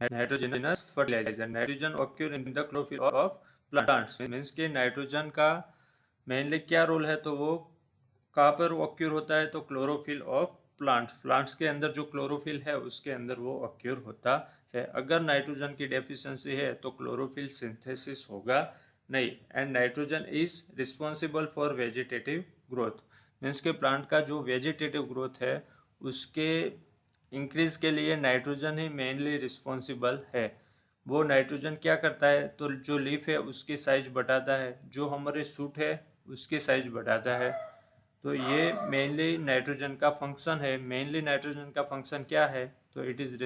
Nitrogenous fertiliser, nitrogen occur in the chlorophyll of plants, means के nitrogen का mainly क्या role है, तो वो कहाँ पर ऑक्यूर होता है, तो क्लोरोफिल ऑफ प्लांट्स के अंदर जो क्लोरोफिल है उसके अंदर वो ऑक्यूर होता है। अगर नाइट्रोजन की डेफिशिएंसी है तो क्लोरोफिल सिंथेसिस होगा नहीं। And nitrogen is responsible for vegetative growth, means के प्लांट का जो वेजिटेटिव ग्रोथ है उसके इंक्रीज के लिए नाइट्रोजन ही मेनली रिस्पॉन्सिबल है। वो नाइट्रोजन क्या करता है, तो जो लीफ है उसकी साइज बढ़ाता है, जो हमारे सूट है उसकी साइज बढ़ाता है। तो ये मेनली नाइट्रोजन का फंक्शन है। मेनली नाइट्रोजन का फंक्शन क्या है, तो it is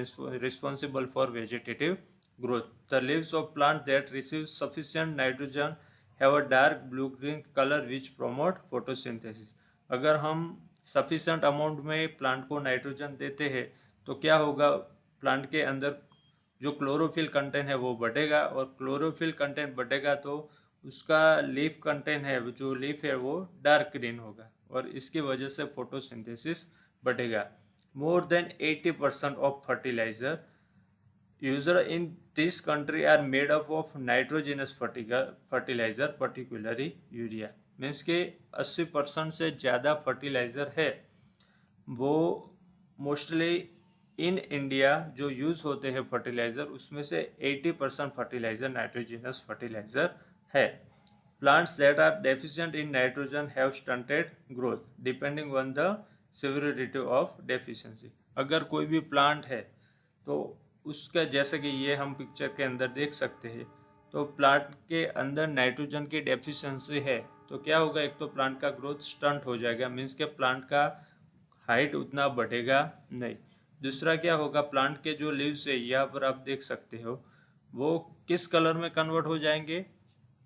responsible for vegetative growth. The leaves of plant that receive sufficient nitrogen have a dark blue green colour which promote photosynthesis. अगर हम सफिशिएंट अमाउंट में plant को नाइट्रोजन देते हैं तो क्या होगा, प्लांट के अंदर जो क्लोरोफिल कंटेंट है वो बढ़ेगा, और क्लोरोफिल कंटेंट बढ़ेगा तो उसका लीफ कंटेंट है, जो लीफ है वो डार्क ग्रीन होगा, और इसकी वजह से फोटोसिंथेसिस बढ़ेगा। More than 80% of fertiliser user in this country are made up of nitrogenous fertiliser, particularly urea. Means के 80% से ज़्यादा फर्टिलाइजर है वो मोस्टली इन इंडिया जो यूज़ होते हैं फर्टिलाइज़र, उसमें से 80% फर्टिलाइज़र नाइट्रोजिनस फर्टिलाइज़र है। Plants that are deficient in nitrogen have stunted growth depending on the severity of deficiency. अगर कोई भी प्लांट है तो उसका, जैसे कि ये हम पिक्चर के अंदर देख सकते हैं, तो प्लांट के अंदर नाइट्रोजन की डेफिशिएंसी है तो क्या होगा, एक तो प्लांट का ग्रोथ स्टंट हो जाएगा, मीन्स के प्लांट का हाइट उतना बढ़ेगा नहीं। दूसरा क्या होगा, प्लांट के जो लीव्स है यहाँ पर आप देख सकते हो वो किस कलर में कन्वर्ट हो जाएंगे,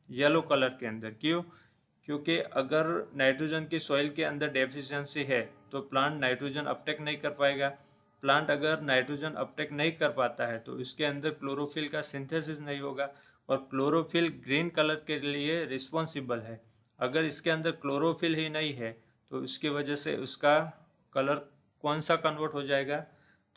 येलो कलर के अंदर। क्यों, क्योंकि अगर नाइट्रोजन की सॉइल के अंदर डेफिशिएंसी है तो प्लांट नाइट्रोजन अपटेक नहीं कर पाएगा। प्लांट अगर नाइट्रोजन अपटेक नहीं कर पाता है तो इसके अंदर क्लोरोफिल का सिंथेसिस नहीं होगा, और क्लोरोफिल ग्रीन कलर के लिए रिस्पॉन्सिबल है। अगर इसके अंदर क्लोरोफिल ही नहीं है तो इसकी वजह से उसका कलर कौन सा कन्वर्ट हो जाएगा,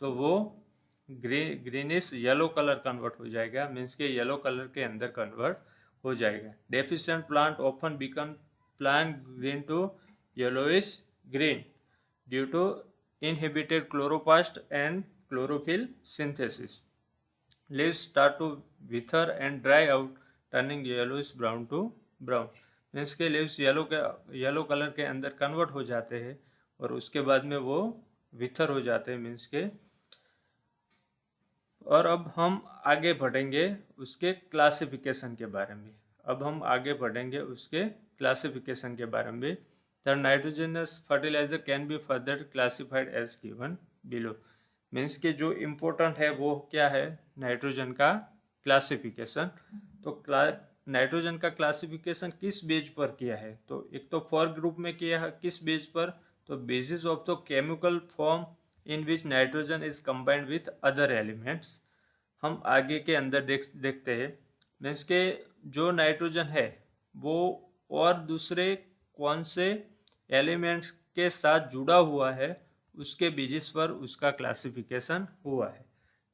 तो वो ग्रीनिश येलो कलर कन्वर्ट हो जाएगा, मीन्स के येलो कलर के अंदर कन्वर्ट हो जाएगा। Deficient plant often become plant green to yellowish green due to inhibited chloroplast and chlorophyll synthesis. Leaves start to wither and dry out, turning yellowish brown to brown. Means के leaves yellow colour के अंदर convert हो जाते हैं और उसके बाद में वो विथर हो जाते हैं, मीन्स के। और अब हम आगे बढ़ेंगे उसके क्लासिफिकेशन के बारे में। The nitrogenous fertilizer can be further classified as given below. Means के जो इम्पोर्टेंट है वो क्या है, नाइट्रोजन का क्लासिफिकेशन। तो नाइट्रोजन का क्लासिफिकेशन किस बेस पर किया है, तो एक तो फोर ग्रुप में किया है। किस बेस पर, तो basis of the chemical form in which nitrogen is combined with other elements. हम आगे के अंदर देखते हैं, मीन्स के जो नाइट्रोजन है वो और दूसरे कौन से एलिमेंट्स के साथ जुड़ा हुआ है उसके बेसिस पर उसका क्लासिफिकेशन हुआ है।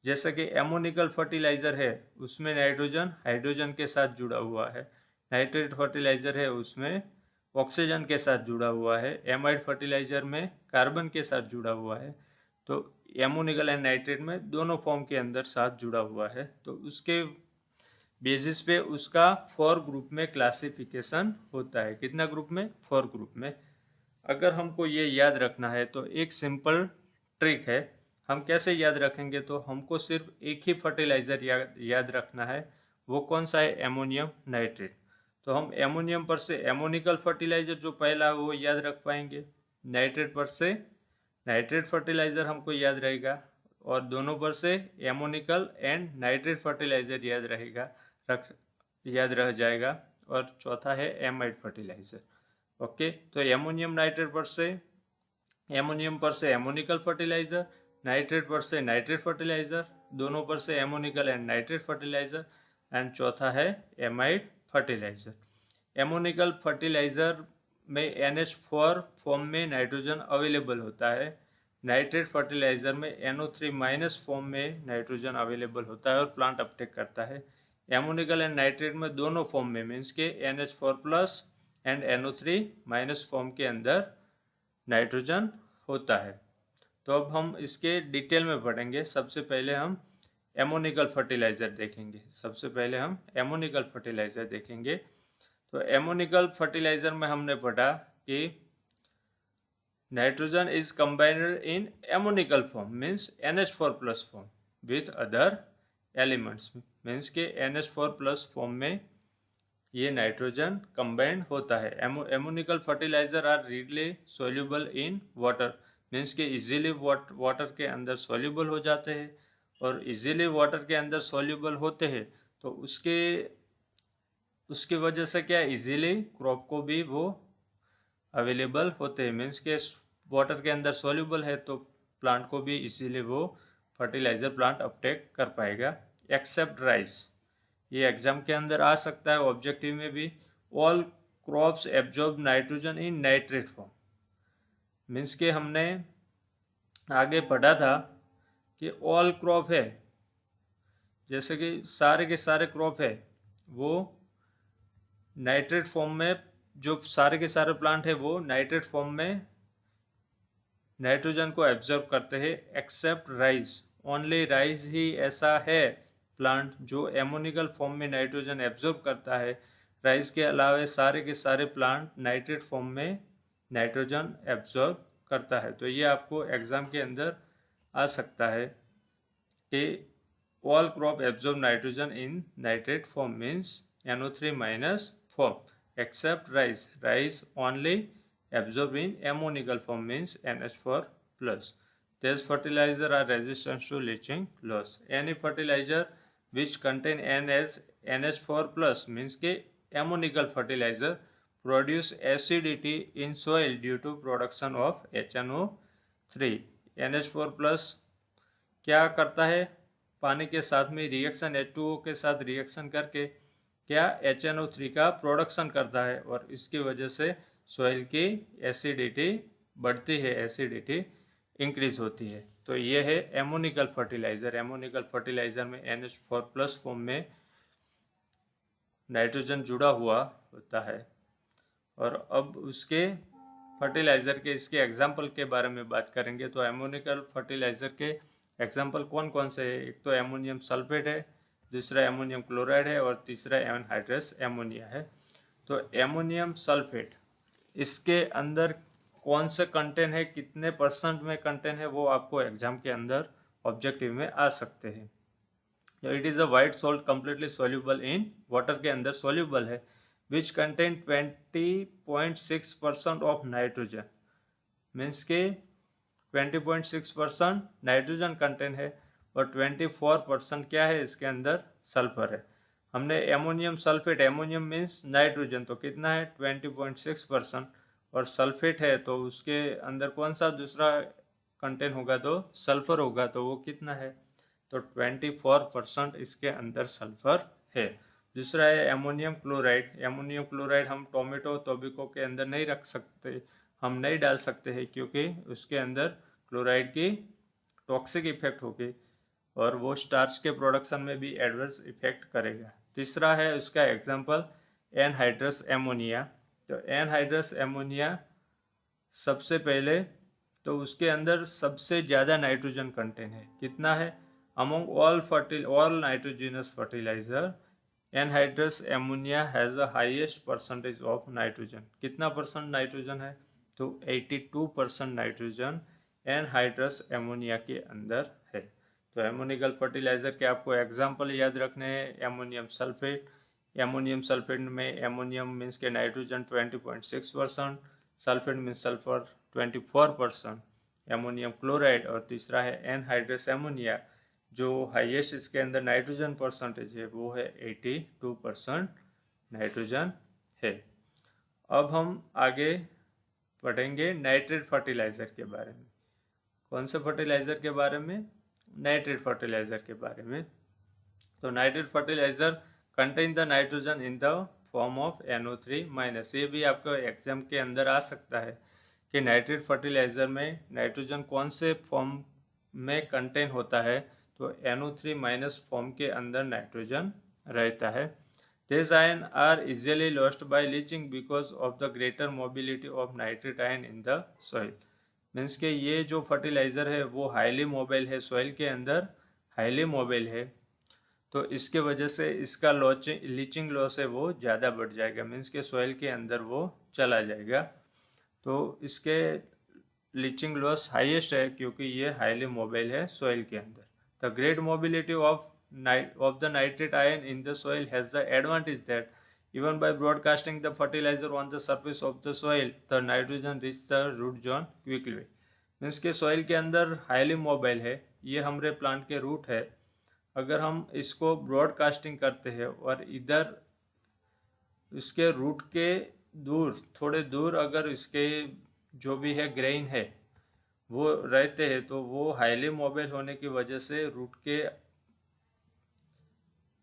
जैसा कि एमोनिकल फर्टिलाइजर है उसमें नाइट्रोजन हाइड्रोजन के साथ जुड़ा हुआ है। नाइट्रेट फर्टिलाइजर है उसमें ऑक्सीजन के साथ जुड़ा हुआ है। एमाइड फर्टिलाइजर में कार्बन के साथ जुड़ा हुआ है। तो एमोनिकल एंड नाइट्रेट में दोनों फॉर्म के अंदर साथ जुड़ा हुआ है। तो उसके बेसिस पे उसका 4 ग्रुप में क्लासिफिकेशन होता है। कितना ग्रुप में, 4 ग्रुप में। अगर हमको ये याद रखना है तो एक सिंपल ट्रिक है। हम कैसे याद रखेंगे, तो हमको सिर्फ एक ही फर्टिलाइज़र याद रखना है। वो कौन सा है, एमोनियम नाइट्रेट। तो हम एमोनियम पर से एमोनिकल फर्टिलाइज़र जो पहला वो याद रख पाएंगे। नाइट्रेट पर से नाइट्रेट फर्टिलाइज़र हमको याद रहेगा, और दोनों पर से एमोनिकल एंड नाइट्रेट फर्टिलाइज़र याद रह जाएगा। और चौथा है एमाइड फर्टिलाइज़र। ओके, तो एमोनियम पर से एमोनिकल फर्टिलाइज़र, नाइट्रेट पर से नाइट्रेट फर्टिलाइज़र, दोनों पर से ammoniacal and nitrate fertiliser, and चौथा है एमाइड फर्टिलाइज़र। एमोनिकल फर्टिलाइज़र में NH4 फॉर्म में नाइट्रोजन अवेलेबल होता है। नाइट्रेट फर्टिलाइजर में NO3 माइनस फॉर्म में नाइट्रोजन अवेलेबल होता है और प्लांट अपटेक करता है। एमोनिकल एंड नाइट्रेट में दोनों फॉर्म में मीन्स के NH4+ and NO3 minus form के अंदर नाइट्रोजन होता है। तो अब हम इसके डिटेल में पढ़ेंगे। सबसे पहले हम एमोनिकल फर्टिलाइज़र देखेंगे। तो एमोनिकल फर्टिलाइज़र में हमने पढ़ा कि nitrogen is combined in ammoniacal form means NH4+ form with other elements means के NH4+ फॉर्म में ये नाइट्रोजन कंबाइंड होता है। Ammoniacal fertiliser are readily soluble in water means के इजीली वाटर के अंदर सोल्यूबल हो जाते हैं, और इजीली वाटर के अंदर सोल्यूबल होते हैं तो उसकी वजह से क्या इजीली क्रॉप को भी वो अवेलेबल होते हैं। मीन्स के वाटर के अंदर सोल्यूबल है तो प्लांट को भी इजीली वो फर्टिलाइजर प्लांट अपटेक कर पाएगा। एक्सेप्ट राइस, ये एग्जाम के अंदर आ सकता है, ऑब्जेक्टिव में भी। All crops absorb nitrogen in nitrate form means के हमने आगे पढ़ा था कि ऑल क्रॉप है, जैसे कि सारे के सारे क्रॉप है वो नाइट्रेट फॉर्म में, जो सारे के सारे प्लांट है वो नाइट्रेट फॉर्म में नाइट्रोजन को एब्जॉर्ब करते हैं। एक्सेप्ट राइस, ओनली राइस ही ऐसा है प्लांट जो एमोनिकल फॉर्म में नाइट्रोजन एब्जॉर्ब करता है। राइस के अलावा सारे के सारे प्लांट नाइट्रेट फॉर्म में नाइट्रोजन एब्जॉर्ब करता है। तो ये आपको एग्जाम के अंदर आ सकता है कि all crop absorb nitrogen in nitrate form means NO3 minus form except rice, rice only absorb in ammonical form means NH4+. These fertilizer are resistant to leaching loss. Any fertilizer which contain N as NH4+ means के ammonical fertilizer produce acidity in soil due to production of HNO3. NH4+ क्या करता है, पानी के साथ में reaction H2O के साथ रिएक्शन करके क्या HNO3 का प्रोडक्शन करता है, और इसकी वजह से सॉइल की एसिडिटी बढ़ती है, एसिडिटी इंक्रीज होती है। तो ये है एमोनिकल फर्टिलाइज़र। एमोनिकल फर्टिलाइज़र में NH4+ फॉर्म में नाइट्रोजन जुड़ा हुआ होता है। और अब उसके फर्टिलाइज़र के इसके एग्जाम्पल के बारे में बात करेंगे। तो एमोनिकल फर्टिलाइज़र के एग्जाम्पल कौन कौन से है? एक तो एमोनियम सल्फेट है, दूसरा एमोनियम क्लोराइड है, और तीसरा एनहाइड्रस एमोनिया है। तो एमोनियम सल्फेट, इसके अंदर कौन से कंटेंट है, कितने % में कंटेंट है, वो आपको एग्जाम के अंदर ऑब्जेक्टिव में आ सकते हैं। It is a white salt completely soluble in water के अंदर सोल्यूबल है, which contain 20.6% of nitrogen means के 20.6% नाइट्रोजन कंटेंट है, और 24% क्या है, इसके अंदर सल्फर है। हमने ammonium sulphate, ammonium means nitrogen, तो कितना है 20.6%, और सल्फेट है तो उसके अंदर कौन सा दूसरा कंटेंट होगा, तो सल्फर होगा, तो वो कितना है, तो 24% इसके अंदर सल्फर है। दूसरा है एमोनियम क्लोराइड। एमोनियम क्लोराइड हम टोबिको के अंदर नहीं रख सकते, हम नहीं डाल सकते हैं, क्योंकि उसके अंदर क्लोराइड की टॉक्सिक इफेक्ट होगी और वो स्टार्च के प्रोडक्शन में भी एडवर्स इफेक्ट करेगा। तीसरा है उसका एग्जांपल एनहाइड्रस एमोनिया। तो एनहाइड्रस एमोनिया सबसे पहले तो उसके अंदर सबसे ज़्यादा नाइट्रोजन कंटेंट है, कितना है, among all nitrogenous fertiliser anhydrous ammonia has a highest percentage of nitrogen. कितना % नाइट्रोजन है, तो 82% नाइट्रोजन एनहाइड्रस एमोनिया के अंदर है। तो एमोनिकल फर्टिलाइज़र के आपको एग्जाम्पल याद रखने हैं। एमोनियम सल्फेट, एमोनियम सल्फेट में एमोनियम मीन्स के nitrogen 20.6%, sulphate means sulphur 24%, ammonium chloride, और तीसरा है एनहाइड्रस एमोनिया, जो हाईएस्ट इसके अंदर नाइट्रोजन परसेंटेज है वो है 82% नाइट्रोजन है। अब हम आगे पढ़ेंगे नाइट्रेट फर्टिलाइज़र के बारे में। कौन से फर्टिलाइज़र के बारे में, नाइट्रेट फर्टिलाइज़र के बारे में। तो nitrate fertiliser contain the nitrogen in the form of NO3-। ये भी आपको एग्जाम के अंदर आ सकता है कि नाइट्रेट फर्टिलाइज़र में नाइट्रोजन कौन से फॉर्म में कंटेन होता है, तो NO3 माइनस फॉर्म के अंदर नाइट्रोजन रहता है। These ions are easily lost by leaching because of the greater mobility of nitrate ion in the soil. Means के ये जो फर्टिलाइज़र है वो हाईली मोबाइल है, सॉइल के अंदर हाईली मोबाइल है, तो इसके वजह से इसका लीचिंग लॉस है वो ज़्यादा बढ़ जाएगा, मीन्स के सॉइल के अंदर वो चला जाएगा। तो इसके लीचिंग लॉस हाईएस्ट है क्योंकि ये हाईली मोबाइल है सॉइल के अंदर। The great mobility of the nitrate ion in the soil has the advantage that even by broadcasting the fertilizer on the surface of the soil, the nitrogen reach the root zone quickly. Means के soil के अंदर highly mobile है, ये हमारे plant के root है। अगर हम इसको ब्रॉडकास्टिंग करते हैं और इधर इसके रूट के दूर, थोड़े दूर अगर इसके जो भी है ग्रेन है वो रहते हैं, तो वो हाईली मोबाइल होने की वजह से रूट के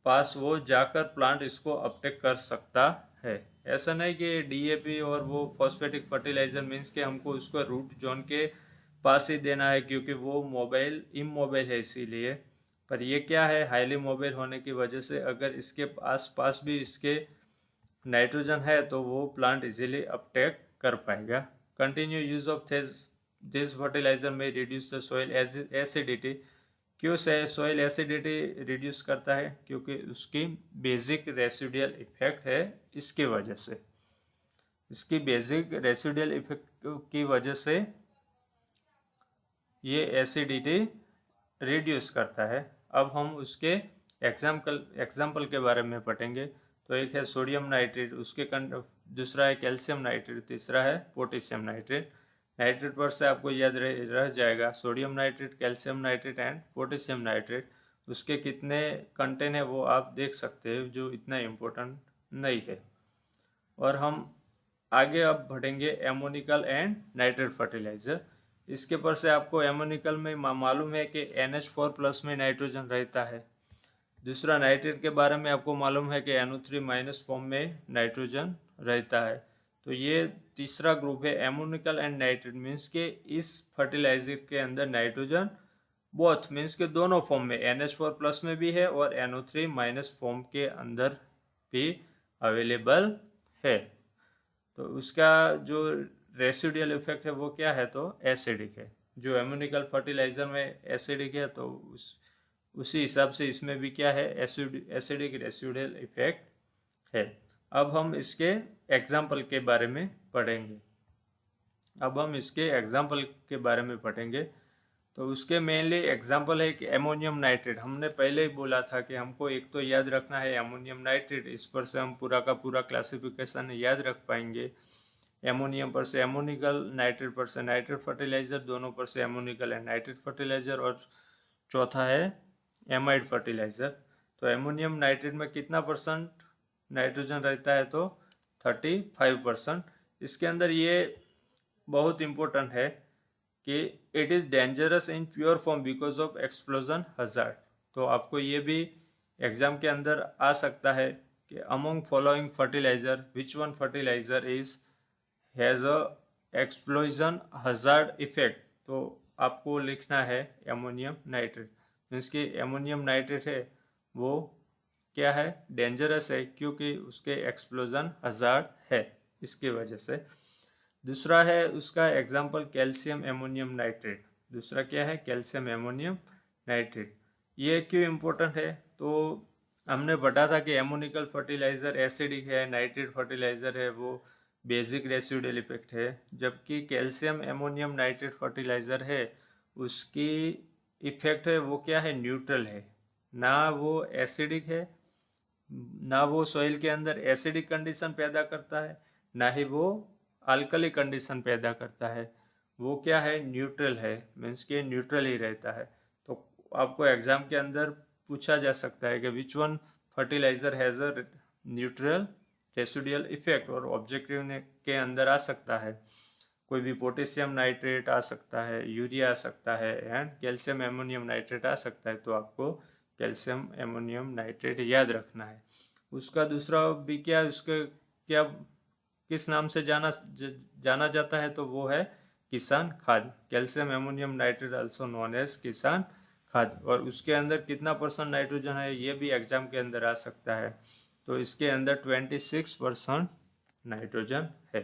पास वो जाकर प्लांट इसको अपटेक कर सकता है। ऐसा नहीं कि DAP और वो फॉस्फेटिक फर्टिलाइजर मीन्स के हमको उसको रूट जोन के पास ही देना है क्योंकि वो मोबाइल इमोबाइल है इसीलिए। पर ये क्या है, हाईली मोबाइल होने की वजह से अगर इसके आस पास भी इसके नाइट्रोजन है तो वो प्लांट इजीली अपटेक कर पाएगा। Continue use of this fertiliser may reduce the soil acidity. क्यों से सॉइल एसिडिटी रिड्यूस करता है, क्योंकि उसकी बेसिक रेसिडुअल इफेक्ट है, इसकी वजह से, इसकी बेसिक रेसिडुअल इफेक्ट की वजह से ये एसिडिटी रिड्यूस करता है। अब हम उसके एग्जाम्पल के बारे में पढ़ेंगे। तो एक है सोडियम नाइट्रेट, उसके दूसरा है कैल्शियम नाइट्रेट, तीसरा है पोटेशियम नाइट्रेट। नाइट्रेट पर से आपको याद रह जाएगा sodium nitrate, calcium nitrate and potassium nitrate. उसके कितने कंटेंट है वो आप देख सकते हैं, जो इतना इम्पोर्टेंट नहीं है। और हम आगे अब बढ़ेंगे एमोनिकल एंड नाइट्रेट फर्टिलाइज़र। इसके पर से आपको एमोनिकल में मालूम है कि NH4+ में नाइट्रोजन रहता है। दूसरा नाइट्रेट के बारे में आपको मालूम है कि NO3 माइनस फॉर्म में नाइट्रोजन रहता है। तो ये तीसरा ग्रुप है एमोनिकल एंड नाइट्रेट, मीन्स के इस फर्टिलाइजर के अंदर नाइट्रोजन बोथ मीन्स के दोनों फॉर्म में NH4+ में भी है और NO3 माइनस फॉर्म के अंदर भी अवेलेबल है। तो उसका जो रेसिडुअल इफेक्ट है वो क्या है, तो एसिडिक है। जो एमोनिकल फर्टिलाइजर में एसिडिक है तो उसी हिसाब से इसमें भी क्या है, एसिडिक रेसिडुअल इफेक्ट है। अब हम इसके एग्जाम्पल के बारे में पढ़ेंगे। तो उसके मेनली एग्जाम्पल है कि एमोनियम नाइट्रेट। हमने पहले ही बोला था कि हमको एक तो याद रखना है एमोनियम नाइट्रेट, इस पर से हम पूरा का पूरा क्लासिफिकेशन याद रख पाएंगे। एमोनियम पर से एमोनिकल, नाइट्रेट पर से नाइट्रेट फर्टिलाइजर, दोनों पर से एमोनिकल एंड नाइट्रेट फर्टिलाइजर, और चौथा है एमाइड फर्टिलाइजर। तो एमोनियम नाइट्रेट में कितना परसेंट नाइट्रोजन रहता है, तो 35%। इसके अंदर ये बहुत इम्पोर्टेंट है कि it is dangerous in pure form because of explosion hazard. तो आपको ये भी एग्जाम के अंदर आ सकता है कि among following fertiliser which one fertiliser is has a explosion hazard effect. तो आपको लिखना है एमोनियम नाइट्रेट, मीन्स कि एमोनियम नाइट्रेट है वो क्या है, डेंजरस है क्योंकि उसके एक्सप्लोजन हजार्ड है, इसकी वजह से। दूसरा है उसका एग्जाम्पल कैल्शियम एमोनियम नाइट्रेट। दूसरा क्या है, कैल्शियम एमोनियम नाइट्रेट। ये क्यों इम्पोर्टेंट है, तो हमने पढ़ा था कि एमोनिकल फर्टिलाइज़र एसिडिक है, नाइट्रेट फर्टिलाइज़र है वो बेसिक रेसिडुअल इफेक्ट है, जबकि कैल्शियम एमोनियम नाइट्रेट फर्टिलाइज़र है उसकी इफेक्ट है वो क्या है, न्यूट्रल है। ना वो एसिडिक है, ना वो सॉइल के अंदर एसिडिक कंडीशन पैदा करता है, ना ही वो अल्कली कंडीशन पैदा करता है। वो क्या है, न्यूट्रल है, मीन्स के न्यूट्रल ही रहता है। तो आपको एग्जाम के अंदर पूछा जा सकता है कि which one fertiliser has a neutral residual effect, और ऑब्जेक्टिव के अंदर आ सकता है कोई भी पोटेशियम नाइट्रेट आ सकता है, यूरिया आ सकता है, एंड कैल्शियम एमोनियम नाइट्रेट आ सकता है। तो आपको कैल्शियम एमोनियम नाइट्रेट याद रखना है। उसका दूसरा भी क्या, उसके क्या किस नाम से जाना जाता है, तो वो है Kisan Khad. Calcium ammonium nitrate also known as Kisan Khad. और उसके अंदर कितना % नाइट्रोजन है, ये भी एग्जाम के अंदर आ सकता है। तो इसके अंदर 26% नाइट्रोजन है।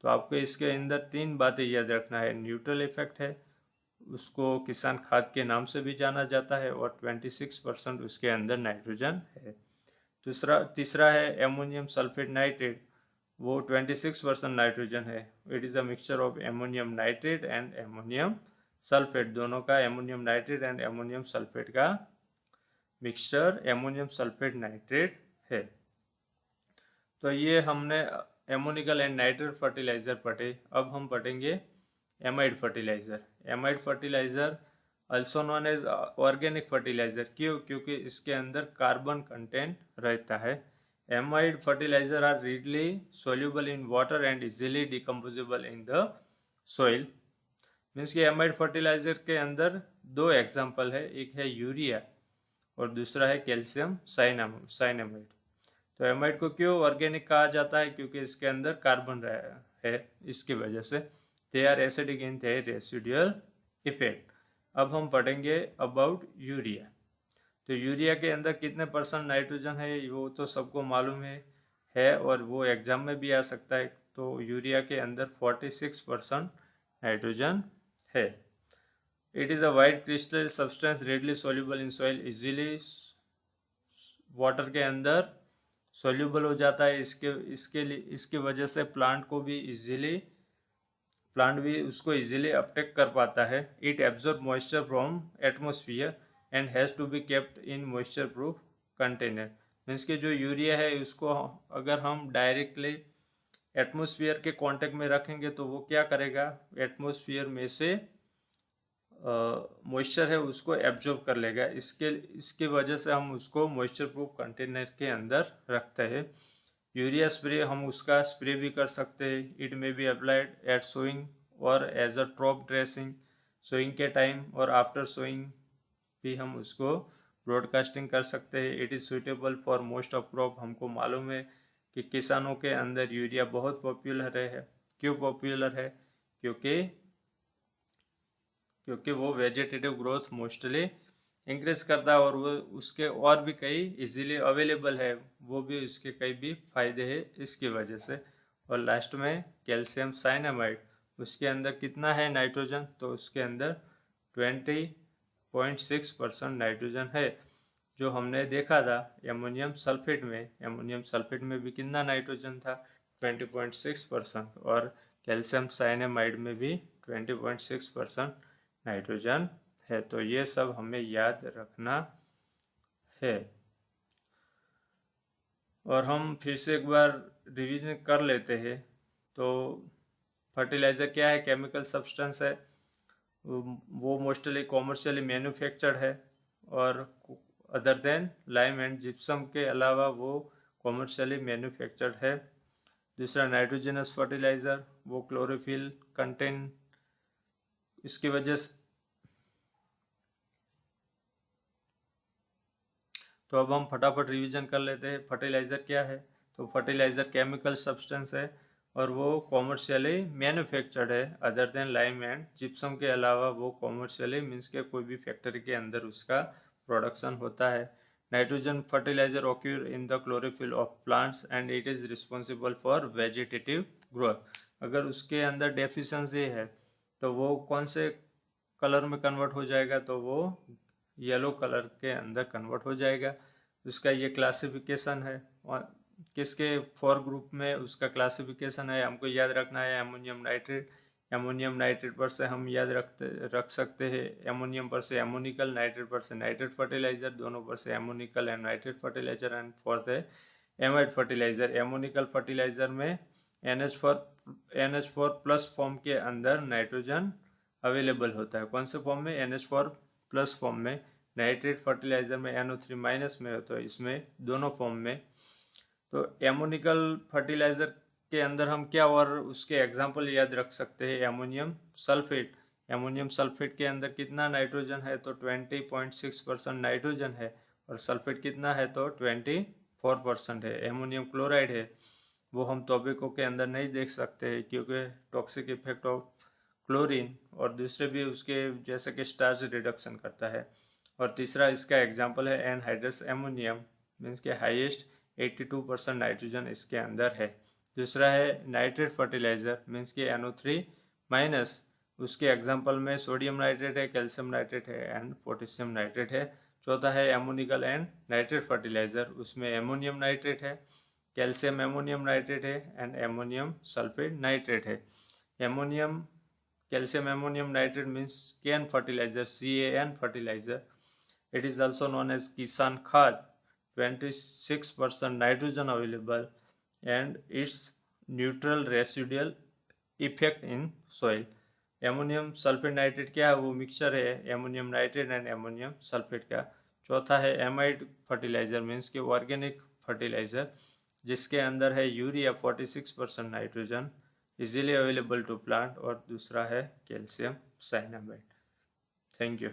तो आपको इसके अंदर 3 बातें याद रखना है। न्यूट्रल इफेक्ट है, उसको किसान खाद के नाम से भी जाना जाता है, और 26% उसके अंदर नाइट्रोजन है। तीसरा है एमोनियम सल्फेट नाइट्रेट, वो 26% नाइट्रोजन है। It is a mixture of ammonium nitrate and ammonium sulphate, दोनों का ammonium nitrate and ammonium sulphate का मिक्सचर एमोनियम सल्फेट नाइट्रेट है। तो ये हमने एमोनिकल एंड नाइट्रेट फर्टिलाइज़र पढ़े। अब हम पढ़ेंगे amide fertiliser. Amide fertiliser also known as organic fertiliser. क्यों? क्योंकि इसके अंदर कार्बन कंटेंट रहता है। Amide fertiliser are readily soluble in water and easily decomposable in the soil. Means कि एमाइड फर्टिलाइज़र के अंदर 2 एग्जाम्पल है, एक है यूरिया और दूसरा है कैल्शियम साइनामाइड। तो एमाइड को क्यों ऑर्गेनिक कहा जाता है? क्योंकि इसके अंदर कार्बन है, इसकी वजह से। They are acidic in their residual effect. अब हम पढ़ेंगे अबाउट यूरिया। तो यूरिया के अंदर कितने % नाइट्रोजन है, वो तो सबको मालूम है और वो एग्जाम में भी आ सकता है। तो यूरिया के अंदर 46% नाइट्रोजन है। It is a white crystal substance readily soluble in soil, easily water के अंदर सोल्यूबल हो जाता है। इसके वजह से प्लांट भी उसको इजीली अपटेक कर पाता है। It absorb moisture from atmosphere and has to be kept in moisture proof container. Means कि जो यूरिया है उसको अगर हम डायरेक्टली एटमोसफियर के कांटेक्ट में रखेंगे तो वो क्या करेगा, एटमोसफियर में से मॉइस्चर है उसको एब्जॉर्ब कर लेगा। इसके वजह से हम उसको मॉइस्चर प्रूफ कंटेनर के अंदर रखते हैं। यूरिया स्प्रे हम उसका स्प्रे भी कर सकते हैं। It may be applied at sowing और as a crop dressing, sowing के टाइम और आफ्टर सोइंग भी हम उसको ब्रॉडकास्टिंग कर सकते हैं। It is suitable for most of crop. हमको मालूम है कि किसानों के अंदर यूरिया बहुत पॉपुलर है। क्यों पॉपुलर है? क्योंकि वो वेजिटेटिव ग्रोथ मोस्टली इंक्रीज करता है और वो उसके और भी कई इजीली अवेलेबल है, वो भी उसके कई भी फायदे हैं इसकी वजह से। और लास्ट में कैल्शियम साइनामाइड, उसके अंदर कितना है नाइट्रोजन? तो उसके अंदर 20.6% नाइट्रोजन है। जो हमने देखा था एमोनियम सल्फेट में भी कितना नाइट्रोजन था? 20.6%। और कैल्शियम साइनामाइड में भी 20.6% नाइट्रोजन है। तो ये सब हमें याद रखना है। और हम फिर से एक बार रिवीजन कर लेते हैं। तो फर्टिलाइज़र क्या है? केमिकल सब्सटेंस है, वो मोस्टली कॉमर्शियली मैन्युफैक्चर्ड है और other than lime and gypsum के अलावा वो कॉमर्शियली मैन्युफैक्चर्ड है। दूसरा नाइट्रोजनस फर्टिलाइज़र, वो क्लोरोफिल कंटेन, इसकी वजह से। तो अब हम फटाफट रिवीजन कर लेते हैं। फर्टिलाइज़र क्या है? तो फर्टिलाइज़र केमिकल सब्सटेंस है और वो कॉमर्शियली मैन्युफैक्चर्ड है। Other than lime and gypsum के अलावा वो कॉमर्शियली मीन्स के कोई भी फैक्ट्री के अंदर उसका प्रोडक्शन होता है। Nitrogen fertiliser occur in the chlorophyll of plants and it is responsible for vegetative growth. अगर उसके अंदर डेफिशिएंसी है तो वो कौन से कलर में कन्वर्ट हो जाएगा? तो वो येलो कलर के अंदर कन्वर्ट हो जाएगा। उसका ये क्लासिफिकेशन है और किसके 4 ग्रुप में उसका क्लासिफिकेशन है, हमको याद रखना है। एमोनियम नाइट्रेट पर से हम याद रख सकते हैं। एमोनियम पर से एमोनिकल, नाइट्रेट पर से नाइट्रेट फर्टिलाइज़र, दोनों पर से ammoniacal and nitrate fertiliser. And fourth है एमाइड फर्टिलाइज़र। एमोनिकल फर्टिलाइज़र में NH4 प्लस फॉर्म के अंदर नाइट्रोजन अवेलेबल होता है। कौन से फॉर्म में? NH4 प्लस फॉर्म में। नाइट्रेट फर्टिलाइज़र में NO3 माइनस में होता है, इसमें दोनों फॉर्म में। तो एमोनिकल फर्टिलाइज़र के अंदर हम क्या और उसके एग्जाम्पल याद रख सकते हैं? एमोनियम सल्फेट के अंदर कितना नाइट्रोजन है? तो 20.6% नाइट्रोजन है। और सल्फेट कितना है? तो 24% है। एमोनियम क्लोराइड है, वो हम टॉपिकों के अंदर नहीं देख सकते हैं क्योंकि टॉक्सिक इफेक्ट ऑफ क्लोरीन और दूसरे भी उसके जैसे कि स्टार्च रिडक्शन करता है। और तीसरा इसका एग्जांपल है एनहाइड्रस एमोनियम, मीन्स के हाईएस्ट 82% नाइट्रोजन इसके अंदर है। दूसरा है नाइट्रेट फर्टिलाइजर, मीन्स के NO3 माइनस, उसके एग्जांपल में सोडियम नाइट्रेट है, कैल्शियम नाइट्रेट है एंड पोटेशियम नाइट्रेट है। चौथा है एमोनिकल एंड नाइट्रेट फर्टिलाइजर, उसमें एमोनियम नाइट्रेट है, कैल्शियम एमोनियम नाइट्रेट है एंड एमोनियम सल्फेट नाइट्रेट है। Ammonium calcium ammonium nitrate means CAN fertilizer, CAN fertilizer. It is also known as Kisan Khad. 26% nitrogen available and its neutral residual effect in soil. Ammonium sulphate nitrate क्या है? वो mixture है ammonium nitrate and ammonium sulphate का। चौथा है amide fertiliser, means के organic fertiliser, जिसके अंदर है urea 46% nitrogen, easily available to plant, और दूसरा है कैल्शियम साइनामाइड। Thank you.